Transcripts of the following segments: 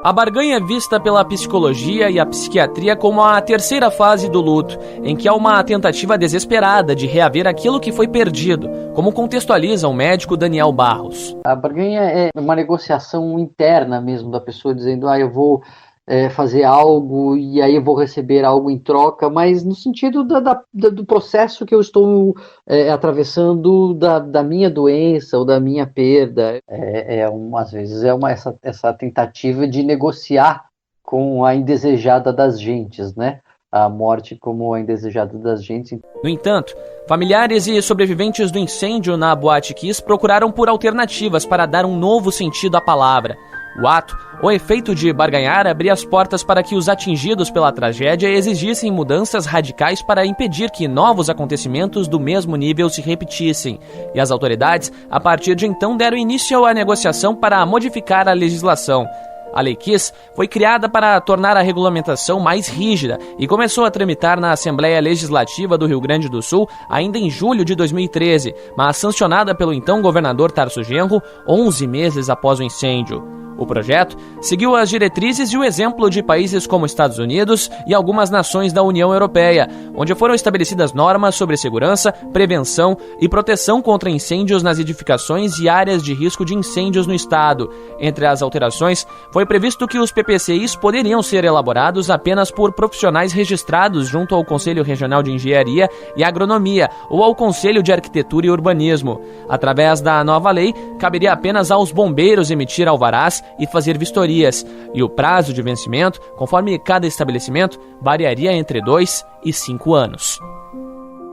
A barganha é vista pela psicologia e a psiquiatria como a terceira fase do luto, em que há uma tentativa desesperada de reaver aquilo que foi perdido, como contextualiza o médico Daniel Barros. A barganha é uma negociação interna mesmo da pessoa dizendo, eu vou fazer algo e aí eu vou receber algo em troca, mas no sentido do processo que eu estou atravessando da minha doença ou da minha perda. Às vezes essa tentativa de negociar com a indesejada das gentes, né? A morte como a indesejada das gentes. No entanto, familiares e sobreviventes do incêndio na Boate Kiss procuraram por alternativas para dar um novo sentido à palavra. O ato, o efeito de barganhar, abria as portas para que os atingidos pela tragédia exigissem mudanças radicais para impedir que novos acontecimentos do mesmo nível se repetissem. E as autoridades, a partir de então, deram início à negociação para modificar a legislação. A Lei Kiss foi criada para tornar a regulamentação mais rígida e começou a tramitar na Assembleia Legislativa do Rio Grande do Sul ainda em julho de 2013, mas sancionada pelo então governador Tarso Genro 11 meses após o incêndio. O projeto seguiu as diretrizes e o exemplo de países como Estados Unidos e algumas nações da União Europeia, onde foram estabelecidas normas sobre segurança, prevenção e proteção contra incêndios nas edificações e áreas de risco de incêndios no estado. Entre as alterações, foi previsto que os PPCIs poderiam ser elaborados apenas por profissionais registrados junto ao Conselho Regional de Engenharia e Agronomia ou ao Conselho de Arquitetura e Urbanismo. Através da nova lei, caberia apenas aos bombeiros emitir alvarás e fazer vistorias, e o prazo de vencimento, conforme cada estabelecimento, variaria entre 2 e 5 anos.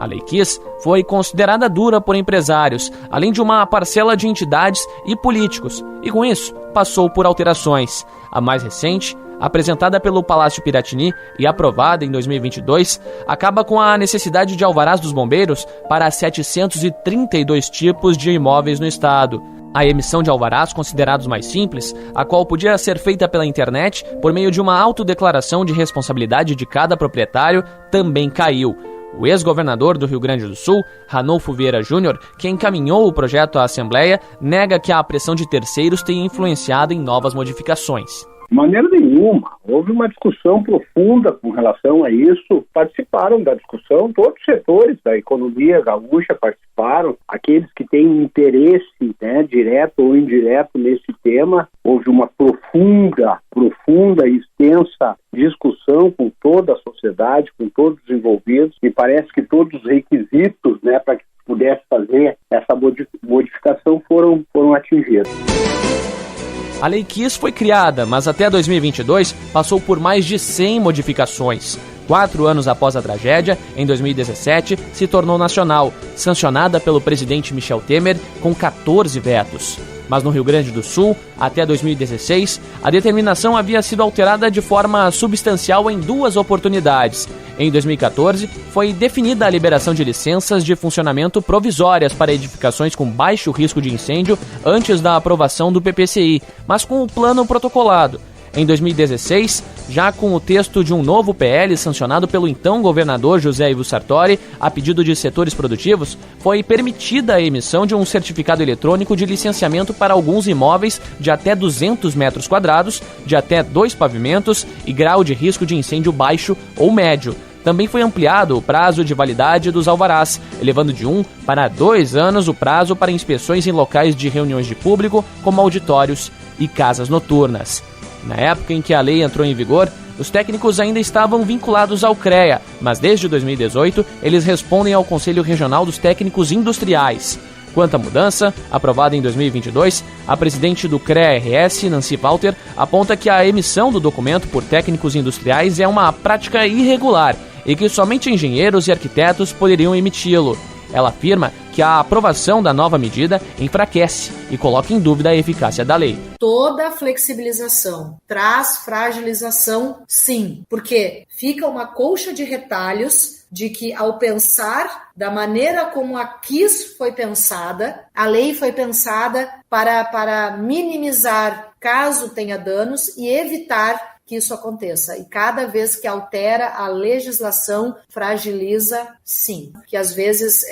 A Lei Kiss foi considerada dura por empresários, além de uma parcela de entidades e políticos, e com isso passou por alterações. A mais recente, apresentada pelo Palácio Piratini e aprovada em 2022, acaba com a necessidade de alvarás dos bombeiros para 732 tipos de imóveis no estado. A emissão de alvarás considerados mais simples, a qual podia ser feita pela internet por meio de uma autodeclaração de responsabilidade de cada proprietário, também caiu. O ex-governador do Rio Grande do Sul, Ranolfo Vieira Júnior, que encaminhou o projeto à Assembleia, nega que a pressão de terceiros tenha influenciado em novas modificações. De maneira nenhuma. Houve uma discussão profunda com relação a isso. Participaram da discussão, todos os setores da economia gaúcha participaram, aqueles que têm interesse, direto ou indireto nesse tema. Houve uma profunda e extensa discussão com toda a sociedade, com todos os envolvidos. Me parece que todos os requisitos, para que pudesse fazer essa modificação foram atingidos. A Lei Kiss foi criada, mas até 2022 passou por mais de 100 modificações. 4 anos após a tragédia, em 2017, se tornou nacional, sancionada pelo presidente Michel Temer com 14 vetos. Mas no Rio Grande do Sul, até 2016, a determinação havia sido alterada de forma substancial em 2 oportunidades. Em 2014, foi definida a liberação de licenças de funcionamento provisórias para edificações com baixo risco de incêndio antes da aprovação do PPCI, mas com o plano protocolado. Em 2016, já com o texto de um novo PL sancionado pelo então governador José Ivo Sartori, a pedido de setores produtivos, foi permitida a emissão de um certificado eletrônico de licenciamento para alguns imóveis de até 200 metros quadrados, de até 2 pavimentos e grau de risco de incêndio baixo ou médio. Também foi ampliado o prazo de validade dos alvarás, elevando de 1 para 2 anos o prazo para inspeções em locais de reuniões de público, como auditórios e casas noturnas. Na época em que a lei entrou em vigor, os técnicos ainda estavam vinculados ao CREA, mas desde 2018 eles respondem ao Conselho Regional dos Técnicos Industriais. Quanto à mudança, aprovada em 2022, a presidente do CREA-RS, Nancy Walter, aponta que a emissão do documento por técnicos industriais é uma prática irregular e que somente engenheiros e arquitetos poderiam emiti-lo. Ela afirma que a aprovação da nova medida enfraquece e coloca em dúvida a eficácia da lei. Toda flexibilização traz fragilização, sim, porque fica uma colcha de retalhos de que, ao pensar da maneira como a KISS foi pensada, a lei foi pensada para minimizar caso tenha danos e evitar que isso aconteça. E cada vez que altera a legislação, fragiliza, sim. Que às vezes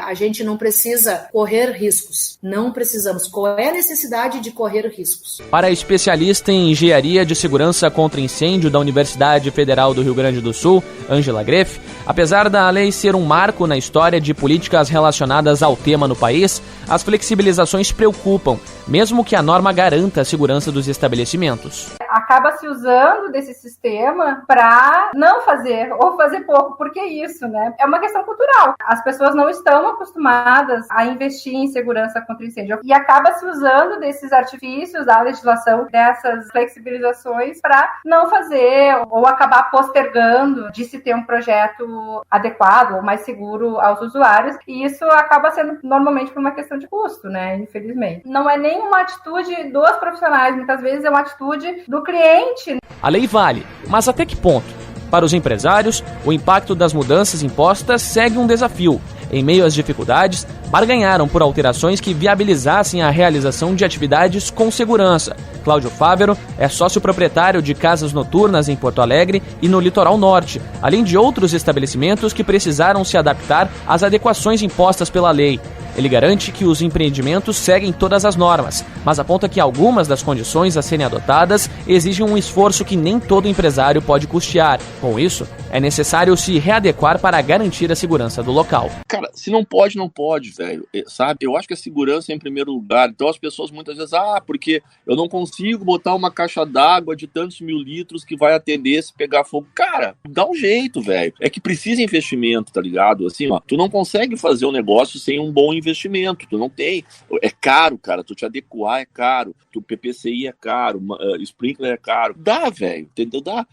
a gente não precisa correr riscos. Não precisamos. Qual é a necessidade de correr riscos? Para a especialista em Engenharia de Segurança contra Incêndio da Universidade Federal do Rio Grande do Sul, Ângela Greff, apesar da lei ser um marco na história de políticas relacionadas ao tema no país, as flexibilizações preocupam, mesmo que a norma garanta a segurança dos estabelecimentos. Acaba se usando desse sistema para não fazer ou fazer pouco, porque isso, né? É uma questão cultural. As pessoas não estão acostumadas a investir em segurança contra incêndio e acaba se usando desses artifícios da legislação, dessas flexibilizações para não fazer ou acabar postergando de se ter um projeto adequado ou mais seguro aos usuários, e isso acaba sendo normalmente por uma questão de custo, né? Infelizmente. Não é nem uma atitude dos profissionais, muitas vezes é uma atitude do cliente. A lei vale, mas até que ponto? Para os empresários, o impacto das mudanças impostas segue um desafio. Em meio às dificuldades, barganharam por alterações que viabilizassem a realização de atividades com segurança. Cláudio Fávero é sócio proprietário de casas noturnas em Porto Alegre e no Litoral Norte, além de outros estabelecimentos que precisaram se adaptar às adequações impostas pela lei. Ele garante que os empreendimentos seguem todas as normas, mas aponta que algumas das condições a serem adotadas exigem um esforço que nem todo empresário pode custear. Com isso, é necessário se readequar para garantir a segurança do local. Cara, se não pode, não pode, velho, sabe? Eu acho que a segurança é em primeiro lugar. Então as pessoas muitas vezes, porque eu não consigo botar uma caixa d'água de tantos mil litros que vai atender se pegar fogo. Cara, dá um jeito, velho. É que precisa investimento, tá ligado? Assim, tu não consegue fazer um negócio sem um bom investimento, tu não tem. É caro, cara, tu te adequar é caro, tu PPCI é caro, sprinkler é caro. Dá, velho, entendeu? Dá.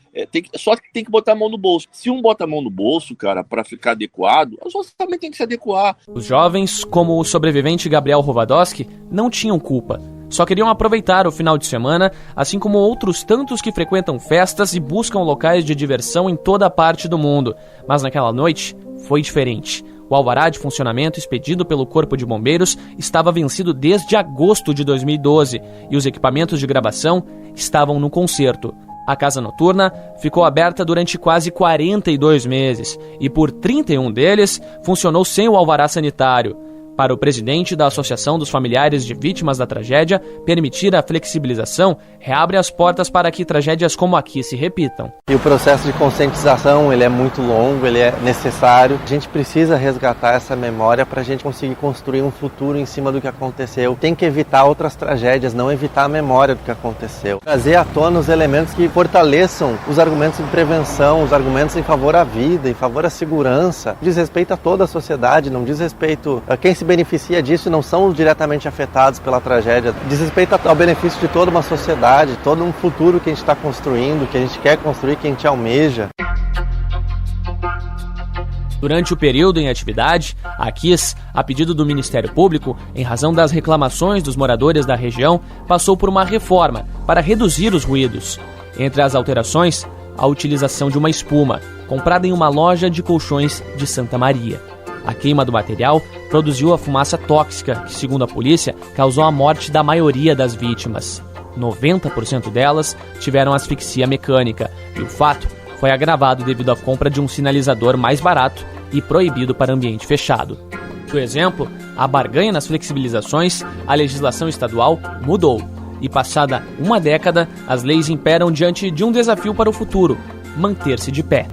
Só que tem que botar a mão no bolso. Se um bota a mão no bolso, cara, pra ficar adequado, as outras também tem que se adequar. Os jovens, como o sobrevivente Gabriel Rovadowski, não tinham culpa. Só queriam aproveitar o final de semana, assim como outros tantos que frequentam festas e buscam locais de diversão em toda a parte do mundo. Mas naquela noite foi diferente. O alvará de funcionamento expedido pelo Corpo de Bombeiros estava vencido desde agosto de 2012 e os equipamentos de gravação estavam no conserto. A casa noturna ficou aberta durante quase 42 meses e por 31 deles funcionou sem o alvará sanitário. Para o presidente da Associação dos Familiares de Vítimas da Tragédia, permitir a flexibilização reabre as portas para que tragédias como aqui se repitam. E o processo de conscientização, ele é muito longo, ele é necessário. A gente precisa resgatar essa memória para a gente conseguir construir um futuro em cima do que aconteceu. Tem que evitar outras tragédias, não evitar a memória do que aconteceu. Trazer à tona os elementos que fortaleçam os argumentos de prevenção, os argumentos em favor à vida, em favor à segurança. Diz respeito a toda a sociedade, não diz respeito a quem se beneficia disso e não são diretamente afetados pela tragédia. Diz respeito ao benefício de toda uma sociedade, todo um futuro que a gente está construindo, que a gente quer construir, que a gente almeja. Durante o período em atividade, a KISS, a pedido do Ministério Público, em razão das reclamações dos moradores da região, passou por uma reforma para reduzir os ruídos. Entre as alterações, a utilização de uma espuma, comprada em uma loja de colchões de Santa Maria. A queima do material produziu a fumaça tóxica que, segundo a polícia, causou a morte da maioria das vítimas. 90% delas tiveram asfixia mecânica e o fato foi agravado devido à compra de um sinalizador mais barato e proibido para ambiente fechado. Por exemplo, a barganha nas flexibilizações, a legislação estadual mudou e, passada uma década, as leis imperam diante de um desafio para o futuro: manter-se de pé.